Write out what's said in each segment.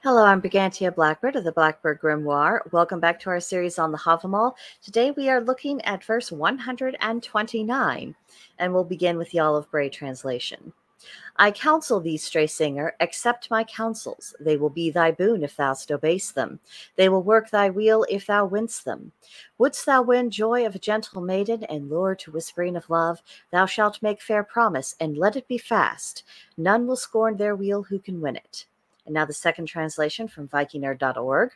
Hello, I'm Brigantia Blackbird of the Blackbird Grimoire. Welcome back to our series on the Havamal. Today we are looking at verse 129, and we'll begin with the Olive Bray translation. I counsel thee, stray singer, accept my counsels. They will be thy boon if thou obey'st them. They will work thy weal if thou winst them. Wouldst thou win joy of a gentle maiden and lure to whispering of love, thou shalt make fair promise and let it be fast. None will scorn their weal who can win it. And now the second translation from vikingnerd.org.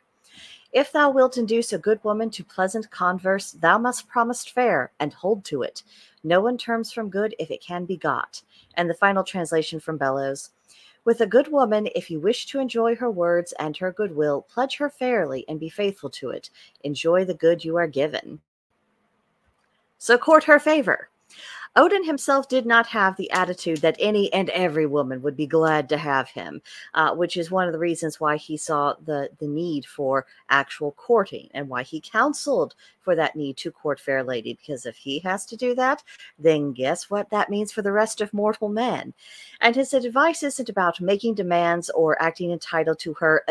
If thou wilt induce a good woman to pleasant converse, thou must promise fair and hold to it. No one turns from good if it can be got. And the final translation from Bellows. With a good woman, if you wish to enjoy her words and her goodwill, pledge her fairly and be faithful to it. Enjoy the good you are given. So court her favor. Odin himself did not have the attitude that any and every woman would be glad to have him, which is one of the reasons why he saw the need for actual courting and why he counseled for that need to court fair lady, because if he has to do that, then guess what that means for the rest of mortal men. And his advice isn't about making demands or acting entitled to her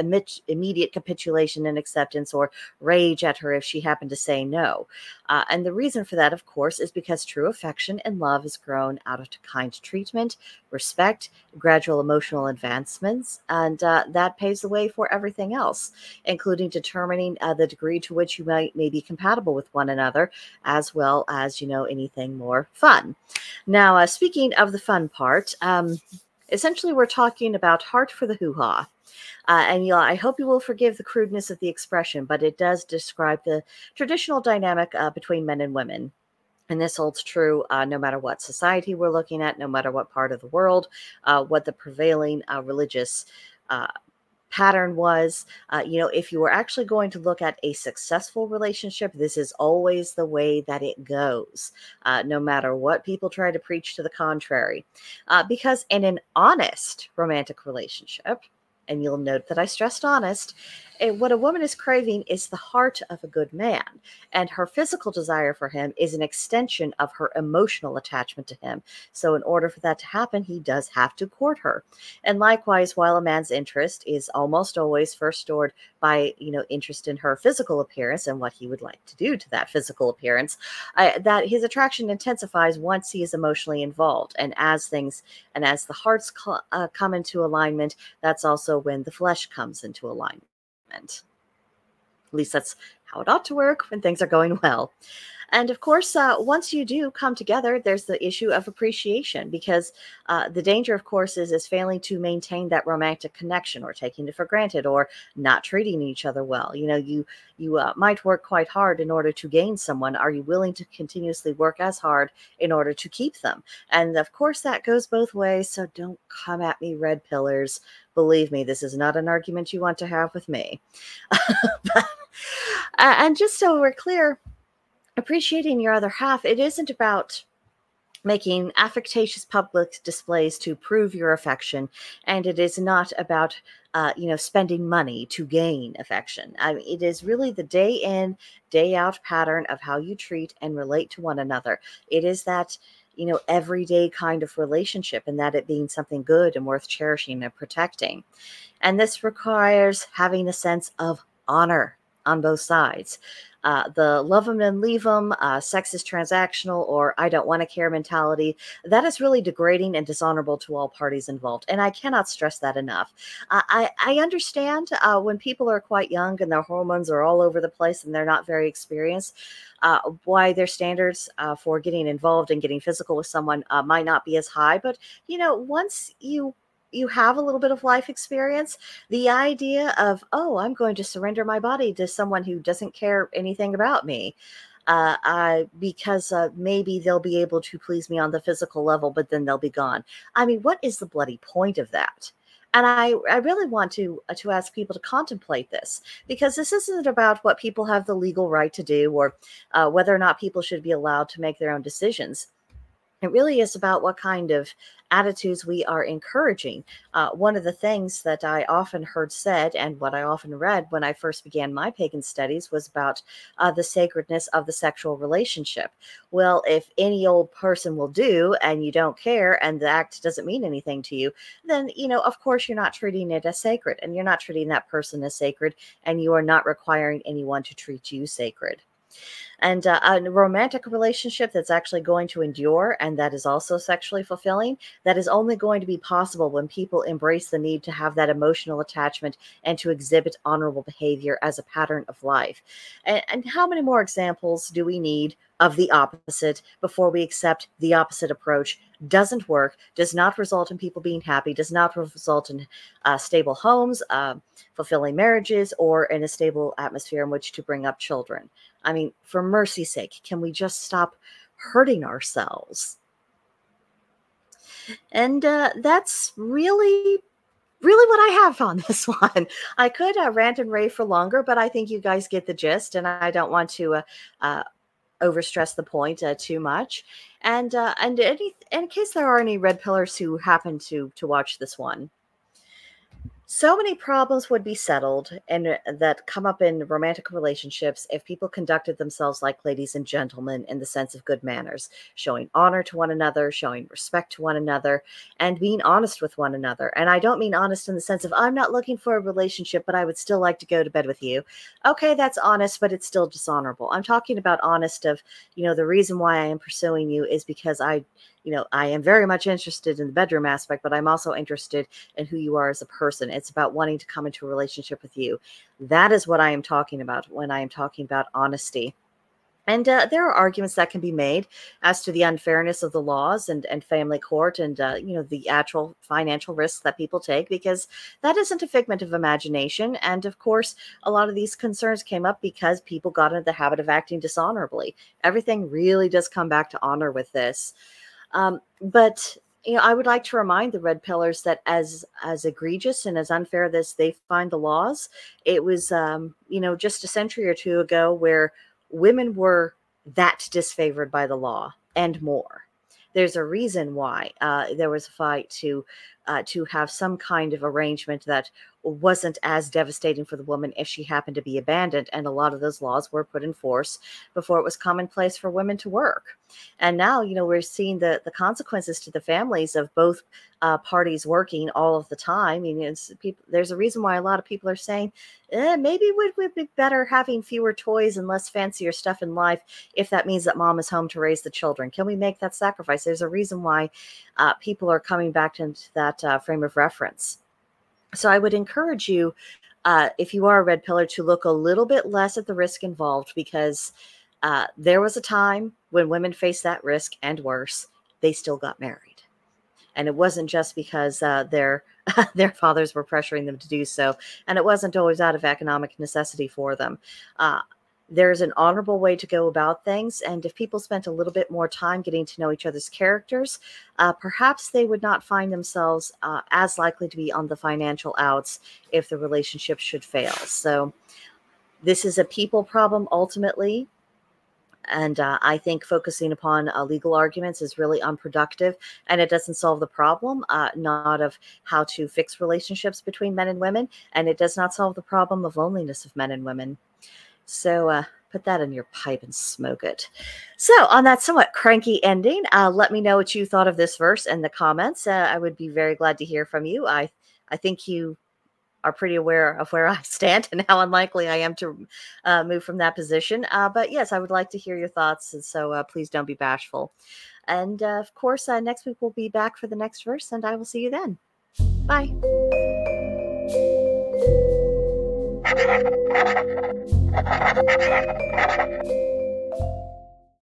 immediate capitulation and acceptance or rage at her if she happened to say no. And the reason for that, of course, is because true affection and love is grown out of kind treatment, respect, gradual emotional advancements, and that paves the way for everything else, including determining the degree to which you may be compatible with one another, as well as, anything more fun. Now, speaking of the fun part, essentially we're talking about heart for the hoo-ha. And I hope you will forgive the crudeness of the expression, but it does describe the traditional dynamic between men and women. And this holds true no matter what society we're looking at, no matter what part of the world, what the prevailing religious pattern was. If you were actually going to look at a successful relationship, this is always the way that it goes, no matter what people try to preach to the contrary. Because in an honest romantic relationship, and you'll note that I stressed honest, what a woman is craving is the heart of a good man, and her physical desire for him is an extension of her emotional attachment to him. So in order for that to happen, he does have to court her. And likewise, while a man's interest is almost always first stored by, interest in her physical appearance and what he would like to do to that physical appearance, that his attraction intensifies once he is emotionally involved. And as the hearts come into alignment, that's also when the flesh comes into alignment. At least that's how it ought to work when things are going well. And of course, once you do come together, there's the issue of appreciation, because the danger, of course, is failing to maintain that romantic connection, or taking it for granted, or not treating each other well. You might work quite hard in order to gain someone. Are you willing to continuously work as hard in order to keep them? And of course, that goes both ways. So don't come at me, red pillars. Believe me, this is not an argument you want to have with me. And just so we're clear, appreciating your other half, it isn't about making affectatious public displays to prove your affection, and it is not about spending money to gain affection. It is really the day in, day out pattern of how you treat and relate to one another. It is that everyday kind of relationship, and that it being something good and worth cherishing and protecting. And this requires having a sense of honor on both sides. The love them and leave them, sex is transactional, or I don't want to care mentality, that is really degrading and dishonorable to all parties involved. And I cannot stress that enough. I understand when people are quite young and their hormones are all over the place and they're not very experienced, why their standards for getting involved and getting physical with someone might not be as high. But, once you have a little bit of life experience, the idea of, oh, I'm going to surrender my body to someone who doesn't care anything about me, because maybe they'll be able to please me on the physical level, but then they'll be gone. What is the bloody point of that? And I really want to ask people to contemplate this, because this isn't about what people have the legal right to do, or whether or not people should be allowed to make their own decisions. It really is about what kind of attitudes we are encouraging. One of the things that I often heard said, and what I often read when I first began my pagan studies, was about the sacredness of the sexual relationship. Well, if any old person will do and you don't care and the act doesn't mean anything to you, then, of course, you're not treating it as sacred, and you're not treating that person as sacred, and you are not requiring anyone to treat you sacred. And a romantic relationship that's actually going to endure and that is also sexually fulfilling, that is only going to be possible when people embrace the need to have that emotional attachment and to exhibit honorable behavior as a pattern of life. And how many more examples do we need of the opposite before we accept the opposite approach doesn't work, does not result in people being happy, does not result in stable homes, fulfilling marriages, or in a stable atmosphere in which to bring up children? I mean, for mercy's sake, can we just stop hurting ourselves? And that's really what I have on this one. I could rant and rave for longer, but I think you guys get the gist, and I don't want to overstress the point too much. And in case there are any red pillars who happen to watch this one, so many problems would be settled and that come up in romantic relationships if people conducted themselves like ladies and gentlemen in the sense of good manners, showing honor to one another, showing respect to one another, and being honest with one another. And I don't mean honest in the sense of, I'm not looking for a relationship, but I would still like to go to bed with you. Okay, that's honest, but it's still dishonorable. I'm talking about honest of, the reason why I am pursuing you is because I am very much interested in the bedroom aspect, but I'm also interested in who you are as a person. It's about wanting to come into a relationship with you. That is what I am talking about when I am talking about honesty. And there are arguments that can be made as to the unfairness of the laws and family court and, the actual financial risks that people take, because that isn't a figment of imagination. And of course, a lot of these concerns came up because people got into the habit of acting dishonorably. Everything really does come back to honor with this. But I would like to remind the red pillars that as egregious and as unfair as they find the laws, it was just a century or two ago where women were that disfavored by the law and more. There's a reason why there was a fight to have some kind of arrangement that wasn't as devastating for the woman if she happened to be abandoned. And a lot of those laws were put in force before it was commonplace for women to work. And now, we're seeing the consequences to the families of both parties working all of the time. There's a reason why a lot of people are saying, maybe it would be better having fewer toys and less fancier stuff in life if that means that mom is home to raise the children. Can we make that sacrifice? There's a reason why people are coming back into that frame of reference. So I would encourage you, if you are a red pillar, to look a little bit less at the risk involved, because there was a time when women faced that risk, and worse, they still got married. And it wasn't just because their fathers were pressuring them to do so, and it wasn't always out of economic necessity for them. There's an honorable way to go about things, and if people spent a little bit more time getting to know each other's characters, perhaps they would not find themselves as likely to be on the financial outs if the relationship should fail. So this is a people problem ultimately, and I think focusing upon legal arguments is really unproductive, and it doesn't solve the problem, not of how to fix relationships between men and women, and it does not solve the problem of loneliness of men and women. So put that in your pipe and smoke it. So on that somewhat cranky ending, let me know what you thought of this verse in the comments. I would be very glad to hear from you. I think you are pretty aware of where I stand and how unlikely I am to move from that position. But yes, I would like to hear your thoughts. And so please don't be bashful. And of course, next week we'll be back for the next verse, and I will see you then. Bye.